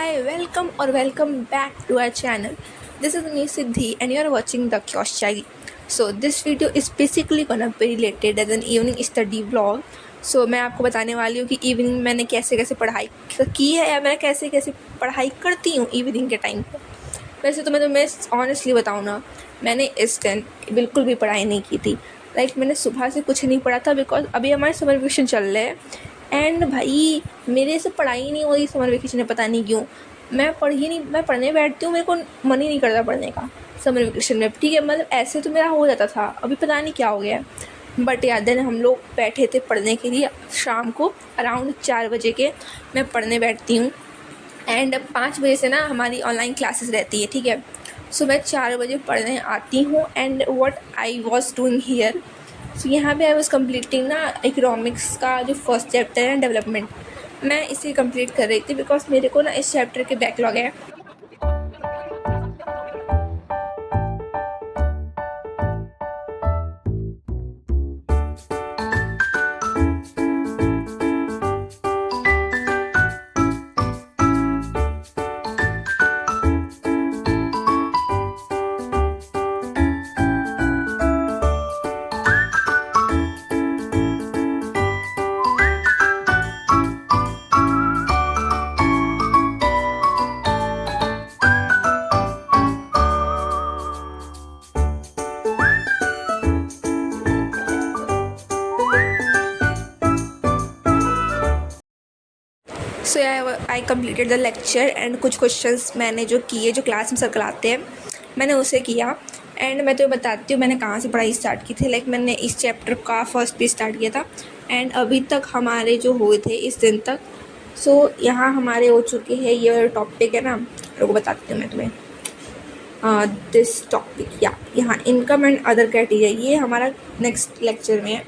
Hi, welcome or welcome back to our channel. This is me Siddhi and you are watching the Kiosk Chai. So this video is basically gonna be related as an evening study vlog. So मैं आपको बताने वाली हूँ कि evening मैंने कैसे कैसे पढ़ाई की है या मैं कैसे कैसे पढ़ाई करती हूँ इवनिंग के टाइम पर। वैसे तो मैं ऑनेस्टली बताऊँ ना, मैंने इस दिन बिल्कुल भी पढ़ाई नहीं की थी। मैंने सुबह से कुछ नहीं पढ़ा था बिकॉज अभी हमारे समर वेकेशन चल रहे हैं एंड भाई मेरे से पढ़ाई नहीं हो रही समर वेकेशन में, पता नहीं क्यों। मैं पढ़ने बैठती हूँ, मेरे को मन ही नहीं करता पढ़ने का समर वेकेशन में। ठीक है, मतलब ऐसे तो मेरा हो जाता था, अभी पता नहीं क्या हो गया है। बट याद है हम लोग बैठे थे पढ़ने के लिए शाम को अराउंड 4 बजे के मैं पढ़ने बैठती हूँ एंड 5 बजे से ना हमारी ऑनलाइन क्लासेस रहती है। ठीक है, सो मैं 4 बजे पढ़ने आती हूँ and what I was doing here. So यहाँ पे आई वाज कंप्लीटिंग ना इकोनॉमिक्स का जो फर्स्ट चैप्टर है डेवलपमेंट, मैं इसे कंप्लीट कर रही थी बिकॉज मेरे को ना इस चैप्टर के बैकलॉग है। So I completed the lecture and कुछ क्वेश्चंस मैंने जो किए, जो क्लास में सर कराते हैं, मैंने उसे किया। एंड मैं तो बताती हूँ मैंने कहाँ से पढ़ाई स्टार्ट की थी। मैंने इस चैप्टर का फर्स्ट पेज स्टार्ट किया था एंड अभी तक हमारे जो हुए थे इस दिन तक, सो यहाँ हमारे हो चुके हैं। ये टॉपिक है ना, लोगों बताती हूँ मैं तुम्हें। दिस टॉपिक या यहाँ इनकम एंड अदर क्राइटेरिया, ये हमारा नेक्स्ट लेक्चर में है।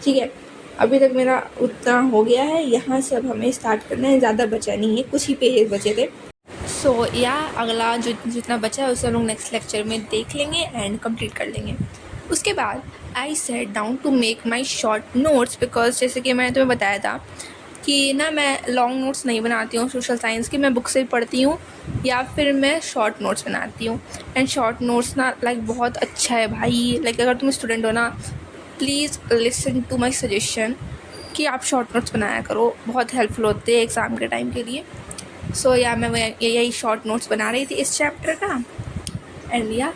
ठीक है, अभी तक मेरा उतना हो गया है, यहाँ से अब हमें स्टार्ट करना है। ज़्यादा बचा नहीं है, कुछ ही पेजेस बचे थे। सो या अगला जो जितना बचा है उसे हम लोग नेक्स्ट लेक्चर में देख लेंगे एंड कंप्लीट कर लेंगे। उसके बाद I set down to make my short notes because जैसे कि मैंने तुम्हें बताया था कि ना मैं लॉन्ग नोट्स नहीं बनाती हूँ सोशल साइंस की, मैं बुक से पढ़ती हूँ या फिर मैं शॉर्ट नोट्स बनाती हूँ। एंड शॉर्ट नोट्स ना बहुत अच्छा है भाई। अगर तुम स्टूडेंट हो ना, please listen to my suggestion कि आप शॉर्ट नोट्स बनाया करो, बहुत हेल्पफुल होते हैं एग्ज़ाम के टाइम के लिए। सो या मैं यही शॉर्ट नोट्स बना रही थी इस चैप्टर का एंड या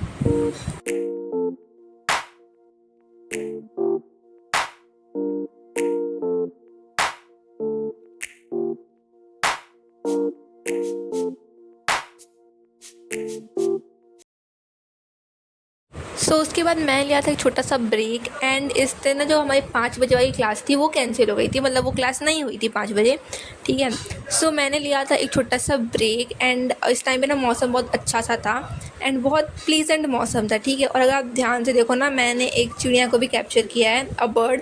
सो उसके बाद मैं लिया था एक छोटा सा ब्रेक एंड इस दिन ना जो हमारी 5 बजे वाली क्लास थी वो कैंसिल हो गई थी, मतलब वो क्लास नहीं हुई थी 5 बजे। ठीक है, सो मैंने लिया था एक छोटा सा ब्रेक एंड इस टाइम पे ना मौसम बहुत अच्छा सा था एंड बहुत प्लीजेंट मौसम था। ठीक है, और अगर आप ध्यान से देखो ना, मैंने एक चिड़िया को भी कैप्चर किया है, अ बर्ड,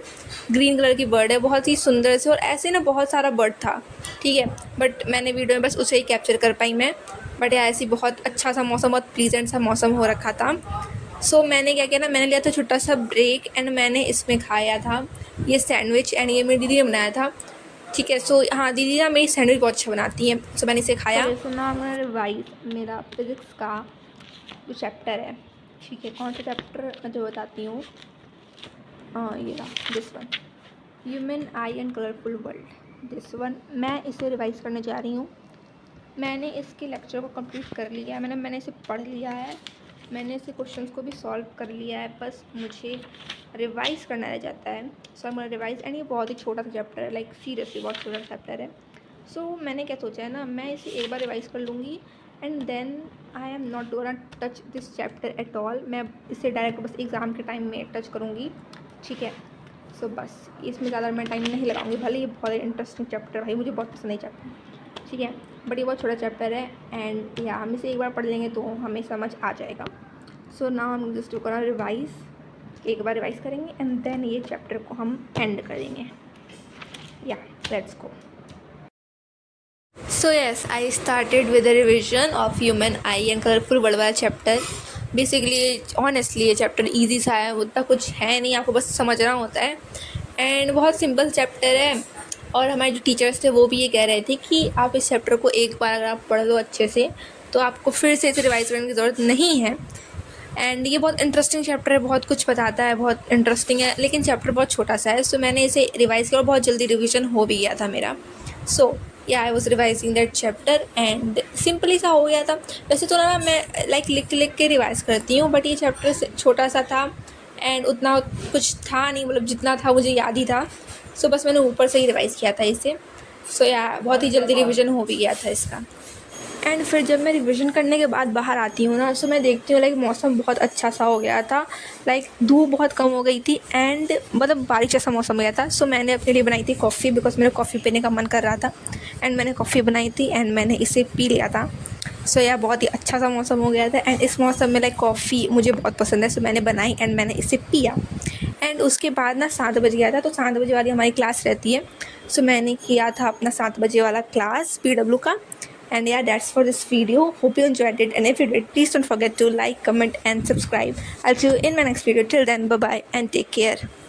ग्रीन कलर की बर्ड है, बहुत ही सुंदर से, और ऐसे ना बहुत सारा बर्ड था। ठीक है, बट मैंने वीडियो में बस उसे ही कैप्चर कर पाई मैं। बट ऐसी बहुत अच्छा सा मौसम, बहुत प्लीजेंट सा मौसम हो रखा था। सो मैंने क्या किया ना, मैंने लिया था छोटा सा ब्रेक एंड मैंने इसमें खाया था ये सैंडविच एंड ये मेरी दीदी ने बनाया था। ठीक है, सो हाँ दीदी ना मेरी सैंडविच बहुत अच्छा बनाती है, सो मैंने इसे खाया। जैसे ना मैं रिवाइज मेरा फिज़िक्स का जो चैप्टर है, ठीक है, कौन सा चैप्टर मैं जो बताती हूँ, ये रहा this one, human I and colourful world, this one. मैं इसे रिवाइज करने जा रही हूँ। मैंने इसके लेक्चर को कंप्लीट कर लिया है, मैंने इसे पढ़ लिया है, मैंने इसे क्वेश्चंस को भी सॉल्व कर लिया है, बस मुझे रिवाइज़ करना रह जाता है। सो मैं रिवाइज एंड ये बहुत ही छोटा सा चैप्टर है, सीरियसली बहुत छोटा चैप्टर है। सो मैंने क्या सोचा है ना, मैं इसे एक बार रिवाइज़ कर लूँगी and then I am not gonna touch this chapter at all. मैं इसे डायरेक्ट बस एग्ज़ाम के टाइम में टच करूँगी। ठीक है, सो बस इसमें ज़्यादा मैं टाइम नहीं लगाऊंगी, भले ये बहुत इंटरेस्टिंग चैप्टर है भाई, मुझे बहुत पसंद है चैप्टर। ठीक है, बट ये बहुत छोटा चैप्टर है एंड या हम इसे एक बार पढ़ लेंगे तो हमें समझ आ जाएगा। सो नाउ हम जस्ट करा रिवाइज, एक बार रिवाइज करेंगे एंड देन ये चैप्टर को हम एंड करेंगे। या let's go. So yes, I started with the revision of human I and colourful world वाला चैप्टर। बेसिकली ऑनेस्टली ये चैप्टर ईजी सा है, उतना कुछ है नहीं, आपको बस समझना होता है एंड बहुत सिंपल चैप्टर है। और हमारे जो टीचर्स थे वो भी ये कह रहे थे कि आप इस चैप्टर को एक बार अगर आप पढ़ लो अच्छे से तो आपको फिर से इसे रिवाइज़ करने की ज़रूरत नहीं है। एंड ये बहुत इंटरेस्टिंग चैप्टर है, बहुत कुछ बताता है, बहुत इंटरेस्टिंग है, लेकिन चैप्टर बहुत छोटा सा है। सो मैंने इसे रिवाइज़ किया और बहुत जल्दी रिवीजन हो भी गया था मेरा। सो या I was revising that chapter and simply सा हो गया था। वैसे तो ना मैं लाइक लिख लिख के रिवाइज़ करती हूँ, बट ये चैप्टर छोटा सा था एंड उतना कुछ था नहीं, मतलब जितना था मुझे याद ही था। सो बस मैंने ऊपर से ही रिवाइज़ किया था इसे। सो या बहुत ही जल्दी रिवीजन हो भी गया था इसका। एंड फिर जब मैं रिवीजन करने के बाद बाहर आती हूँ ना, सो मैं देखती हूँ लाइक मौसम बहुत अच्छा सा हो गया था, लाइक धूप बहुत कम हो गई थी एंड मतलब बारिश जैसा मौसम हो गया था। सो मैंने अपने लिए बनाई थी कॉफ़ी, बिकॉज मेरे कॉफ़ी पीने का मन कर रहा था एंड मैंने कॉफ़ी बनाई थी एंड मैंने इसे पी लिया था। सो या बहुत ही अच्छा सा मौसम हो गया था एंड इस मौसम में लाइक कॉफ़ी मुझे बहुत पसंद है। सो मैंने बनाई एंड मैंने इसे पिया एंड उसके बाद ना 7 बज गया था, तो 7 बजे वाली हमारी क्लास रहती है। सो मैंने किया था अपना 7 बजे वाला क्लास PW का। And yeah, that's for this video. Hope you enjoyed it, and if you did, please don't forget to like, comment and subscribe. I'll see you in my next video. Till then, bye bye and take care.